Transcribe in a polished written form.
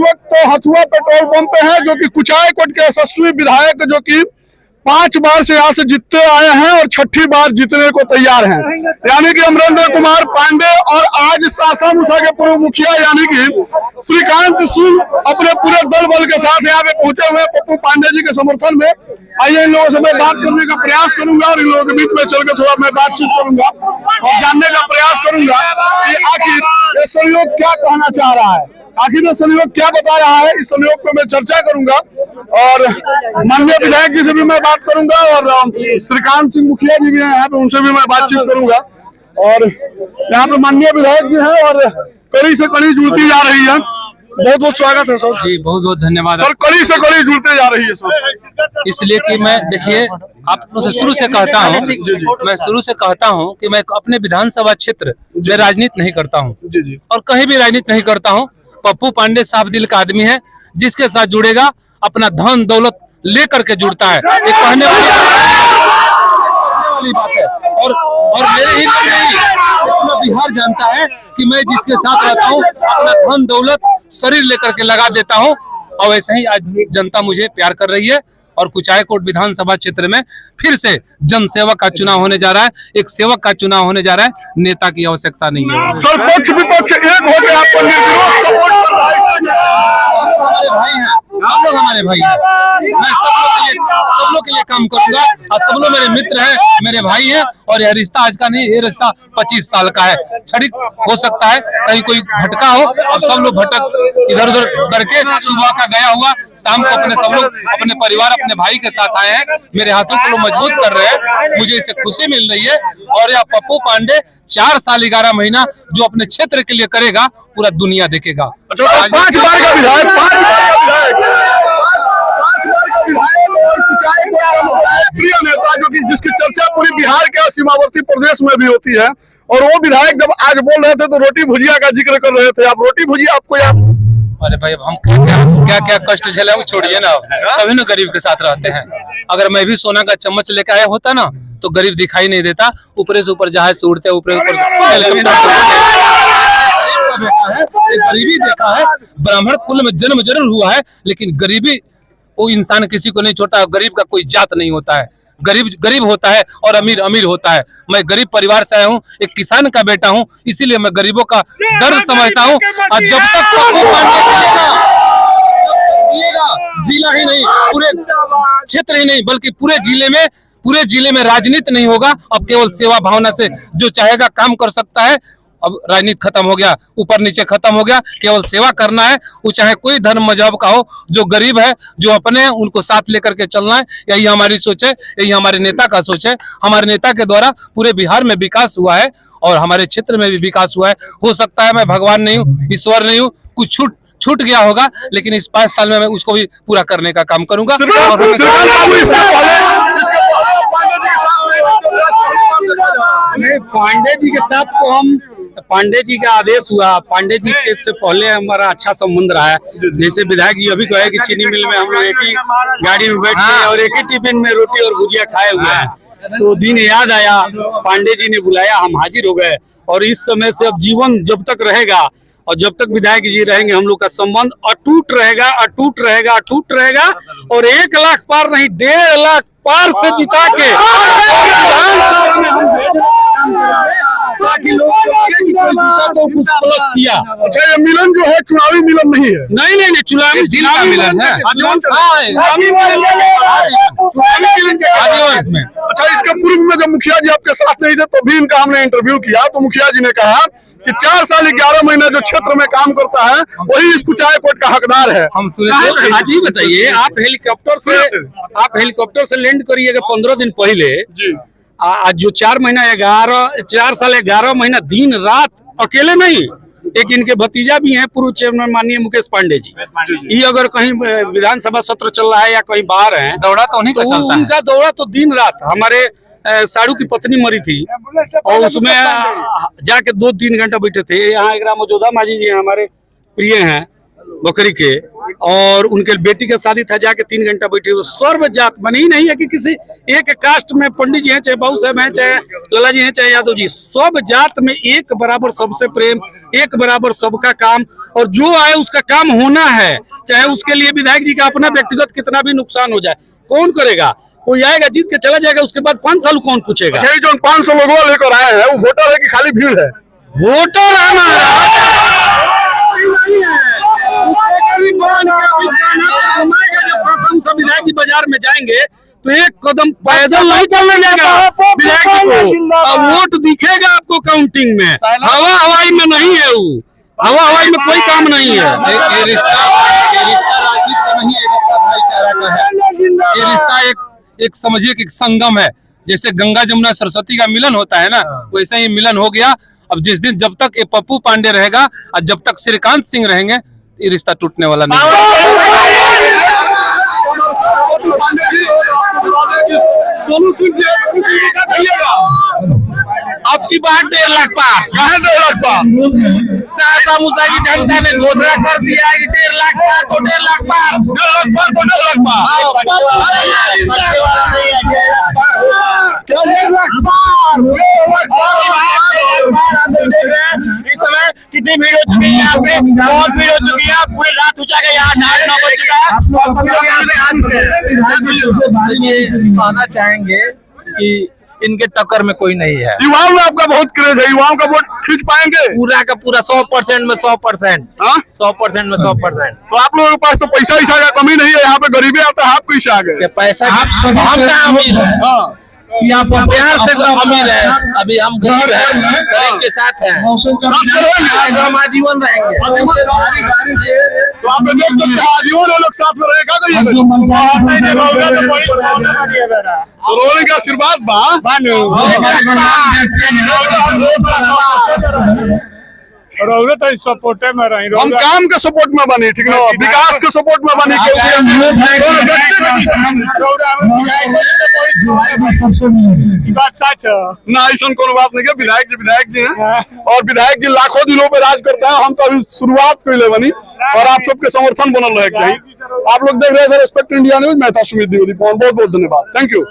वक्त तो Hathua petrol pump पे है, जो कि कुचायकोट के यशस्वी विधायक जो कि 5 बार से यहाँ से जीतते आए हैं और 6ठी बार जीतने को तैयार हैं, यानी कि अमरेंद्र कुमार पांडे। और आज सासा मूसा के पूर्व मुखिया यानी कि श्रीकांत सिंह अपने पूरे दल बल के साथ यहाँ पे पहुंचे हुए पप्पू पांडे जी के समर्थन में। आइए इन लोगों से मैं बात करने का प्रयास करूंगा और इन लोगों के बीच में चलकर थोड़ा मैं बातचीत करूंगा और जानने का प्रयास करूंगा कि आखिर ये सहयोग क्या कहना चाह रहा है, आखिर ये सहयोग क्या बता रहा है। इस सहयोग पर मैं चर्चा करूंगा और माननीय विधायक जी से भी मैं बात करूंगा और श्रीकांत सिंह मुखिया जी भी हैं यहाँ पे, उनसे भी मैं बातचीत करूंगा। और यहाँ पे माननीय विधायक जी हैं और कड़ी से कड़ी जुड़ती जा रही है। बहुत बहुत स्वागत है सर जी, बहुत बहुत धन्यवाद सर। कड़ी से कड़ी जुड़ते जा रही है सर, इसलिए कि मैं देखिए आप लोगों से शुरू से कहता हूँ, मैं शुरू से कहता हूँ कि मैं अपने विधानसभा क्षेत्र में राजनीति नहीं करता हूँ और कहीं भी राजनीति नहीं करता हूँ। पप्पू पांडे साफ दिल का आदमी है, जिसके साथ जुड़ेगा अपना धन दौलत लेकर के जुड़ता है, ये कहने वाली बात है। और मेरे ही पूरा बिहार जानता है कि मैं जिसके साथ रहता हूँ अपना धन दौलत शरीर लेकर के लगा देता हूँ। और वैसे ही आज जनता मुझे प्यार कर रही है और कुचायकोट विधानसभा क्षेत्र में फिर से जन सेवक का चुनाव होने जा रहा है, एक सेवक का चुनाव होने जा रहा है, नेता की आवश्यकता नहीं है। सर पक्ष विपक्ष एक हो गया, आपको निर्विरोध सपोर्ट कर रहा है। हमारे भाई हैं, आप लोग हमारे भाई हैं, मैं सब लोग के लिए काम करूंगा और सब लोग मेरे मित्र हैं, मेरे भाई हैं। और यह रिश्ता आज का नहीं, ये रिश्ता 25 साल का है। क्षणिक हो सकता है कहीं कोई भटका हो, अब सब लोग भटक इधर उधर करके सुबह का गया हुआ शाम को अपने सब लोग अपने परिवार अपने भाई के साथ आए हैं, मेरे हाथों को लोग मजबूत कर रहे हैं, मुझे इससे खुशी मिल रही है। और यह पप्पू पांडे 4 साल 11 महीना जो अपने क्षेत्र के लिए करेगा पूरा दुनिया देखेगा। 5 बार का विधायक, 5 बार का प्रिय नेता जो कि जिसकी चर्चा पूरी बिहार के सीमावर्ती प्रदेश में भी होती है। और वो विधायक जब आज बोल रहे थे तो रोटी भुजिया का जिक्र कर रहे थे, आप रोटी भुजिया आपको याद? अरे भाई अब हम क्या कष्ट झेले वो छोड़िए ना, कभी ना गरीब के साथ रहते हैं। अगर मैं भी सोना का चम्मच लेके आया होता ना तो गरीब दिखाई नहीं देता, ऊपर से ऊपर जहाज से उड़ते ऊपर गरीबी देखा है। ब्राह्मण कुल में जन्म जरूर हुआ है, लेकिन गरीबी वो इंसान किसी को नहीं छोड़ता। गरीब का कोई जात नहीं होता है, गरीब गरीब होता है और अमीर अमीर होता है। मैं गरीब परिवार से आया हूँ, एक किसान का बेटा हूँ, इसीलिए मैं गरीबों का दर्द समझता हूँ। और जब तक जिला ही नहीं पूरे क्षेत्र ही नहीं बल्कि पूरे जिले में राजनीति नहीं होगा, अब केवल सेवा भावना से जो चाहेगा काम कर सकता है। अब राजनीति खत्म हो गया, ऊपर नीचे खत्म हो गया, केवल सेवा करना है। वो चाहे कोई धर्म मजहब का हो, जो गरीब है जो अपने हैं उनको साथ लेकर के चलना है। यही हमारी सोच है, यही हमारे नेता का सोच है। हमारे नेता के द्वारा पूरे बिहार में विकास हुआ है और हमारे क्षेत्र में भी विकास हुआ है। हो सकता है मैं भगवान नहीं हूँ, ईश्वर नहीं हूँ, कुछ छूट गया होगा, लेकिन इस 5 साल में मैं उसको भी पूरा करने का काम करूंगा। पांडे जी के साथ तो हम पांडे जी का आदेश हुआ, पांडे जी के से पहले हमारा अच्छा संबंध रहा है। जैसे विधायक जी अभी कहे कि चीनी मिल में हम लोग एक ही गाड़ी में बैठ के और एक ही टिफिन में रोटी और भुजिया खाए हुए हैं, तो दिन याद आया, पांडे जी ने बुलाया, हम हाजिर हो गए। और इस समय से अब जीवन जब तक रहेगा और जब तक विधायक जी रहेंगे हम लोग का संबंध अटूट रहेगा, अटूट रहेगा, अटूट रहेगा। और 1 लाख पार नहीं 1.5 लाख पार से जिता के तो कुछ प्लस किया। अच्छा, ये मिलन जो है चुनावी मिलन नहीं है? नहीं चुनावी दिल का मिलन है। अच्छा, इसके पूर्व में जब मुखिया जी आपके साथ नहीं थे तो भी इनका हमने इंटरव्यू किया, तो मुखिया जी ने कहा कि 4 साल 11 महीने जो क्षेत्र में काम करता है वही इस कुचायकोट का हकदार है। हम आज ही बताइए, आप हेलीकॉप्टर से लैंड करिएगा 15 दिन पहले, आज जो 4 साल 11 महीना दिन रात अकेले नहीं, एक इनके भतीजा भी हैं पूर्व चेयरमैन माननीय मुकेश पांडे जी, ये अगर कहीं विधानसभा सत्र चल रहा है या कहीं बाहर है दौड़ा तो उन्हीं का चलता है। उनका दौड़ा तो दिन रात। हमारे साड़ू की पत्नी मरी थी और उसमें जाके 2-3 घंटा बैठे थे। यहाँ एक रामोजोधा माझी जी हमारे प्रिय हैं बकरी के, और उनके बेटी का शादी था, जाके 3 घंटा बैठे। सर्व जात मानी नहीं है कि किसी एक कास्ट में पंडित जी हैं, चाहे बाबू साहब हैं, चाहे लला जी हैं, चाहे यादव जी, सब जात में एक बराबर सबसे प्रेम, एक बराबर सबका काम। और जो आए उसका काम होना है, चाहे उसके लिए विधायक जी का अपना व्यक्तिगत कितना भी नुकसान हो जाए। कौन करेगा? कोई आएगा जीत के चला जाएगा, उसके बाद 5 साल कौन पूछेगा? अच्छा, ये जो 500 लोगों लेकर आए हैं वो वोटर है कि खाली भीड़ है? वोटर है विधायक जी बाजार में जाएंगे तो एक कदम पैदल नहीं चलने देगा विधायक जी को, और वोट दिखेगा आपको काउंटिंग में। हवा हवाई में नहीं है, वो हवा हवाई में कोई काम नहीं है। ये रिश्ता राजनीति का नहीं है, रिश्ता भाईचारा का है। ये रिश्ता एक समझिए कि संगम है। जैसे गंगा जमुना सरस्वती का मिलन होता है ना, वैसे ही मिलन हो गया। अब जिस दिन जब तक ये पप्पू पांडे रहेगा और जब तक श्रीकांत सिंह रहेंगे, ये रिश्ता टूटने वाला नहीं है। अब की बात 1.5 लाख पार, 1.5 लाख पार सहरसा मुसा की जनता ने घोषणा कर दिया है कि 1.5 लाख पार तो 1.5 लाख पार, 1.5 लाख पार तो 1.5 लाख पार। इस समय कितनी भीड़ हो चुकी है यहाँ पे? बहुत भीड़ हो चुकी है, पूरी रात उठा गया, यहाँ 8-9 बज चुका है। कहना चाहेंगे कि इनके टक्कर में कोई नहीं है। युवाओं में आपका बहुत क्रेज है, युवाओं का वोट खींच पाएंगे? पूरा का पूरा 100% में 100%, हाँ? 100% में 100%। तो आप लोगों के पास तो पैसा वैसा का कमी नहीं है, यहाँ पे गरीबी आता है, आप कैसे आ गए? पैसा हम क्या अमीर है, हाँ। प्यार से तो अमीर है, अभी हम गरीब है, गरीब के साथ है, हम आजीवन रहेंगे। तो आप लोग तो आजीवन लोग साथ में रहेगा तो रोने का आशीर्वाद सपोर्टे में रही, हम काम के सपोर्ट में बनी, ठीक है, विकास के सपोर्ट में बनी। ना ऐसा कोनो बात नहीं है, विधायक जी हैं और विधायक जी लाखों दिनों पे राज करते हैं। हम तो अभी शुरुआत कर ले बनी और आप सबके समर्थन बनल रहे। आप लोग देख रहे थे रेस्पेक्ट इंडिया न्यूज, मैं था सुमित द्विवेदी। बहुत बहुत धन्यवाद, थैंक यू।